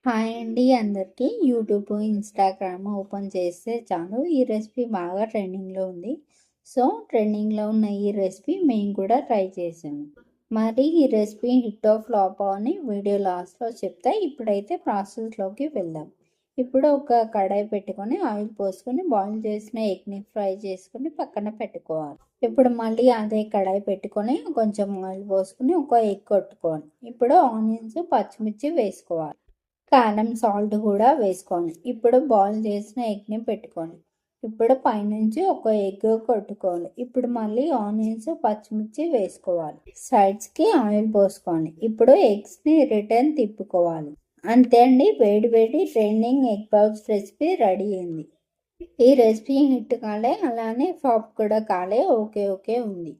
Hi అండి అందరికీ. YouTube, Instagram open చేస్తే చాలు ఈ రెసిపీ బాగా ట్రెండింగ్లో ఉంది. సో ట్రెండింగ్లో ఉన్న ఈ రెసిపీ మేము కూడా ట్రై చేసాము. మరి ఈ రెసిపీ హిట్ ఆఫ్ ఫ్లాప్ అని వీడియో లాస్ట్లో చెప్తా. ఇప్పుడైతే ప్రాసెస్లోకి వెళ్దాం. ఇప్పుడు ఒక కడాయి పెట్టుకొని ఆయిల్ పోసుకొని బాయిల్ చేసిన ఎగ్ని ఫ్రై చేసుకొని పక్కన పెట్టుకోవాలి. ఇప్పుడు మళ్ళీ అదే కడాయి పెట్టుకొని కొంచెం ఆయిల్ పోసుకొని ఒక ఎగ్ కొట్టుకోవాలి. ఇప్పుడు ఆనియన్స్, పచ్చిమిర్చి వేసుకోవాలి. కారం, సాల్ట్ కూడా వేసుకోండి. ఇప్పుడు బాయిల్ చేసిన ఎగ్ని పెట్టుకోండి. ఇప్పుడు పైనుంచి ఒక ఎగ్ కొట్టుకోవాలి. ఇప్పుడు మళ్ళీ ఆనియన్స్, పచ్చిమిర్చి వేసుకోవాలి. సైడ్స్కి ఆయిల్ పోసుకోండి. ఇప్పుడు ఎగ్స్ని రిటర్న్ తిప్పుకోవాలి. అంతే అండి, వేడి వేడి trending egg puffs recipe ready అయింది. ఈ రెసిపీ హిట్ కాలే, అలానే ఫ్లాప్ కూడా కాలే, ఓకే ఉంది.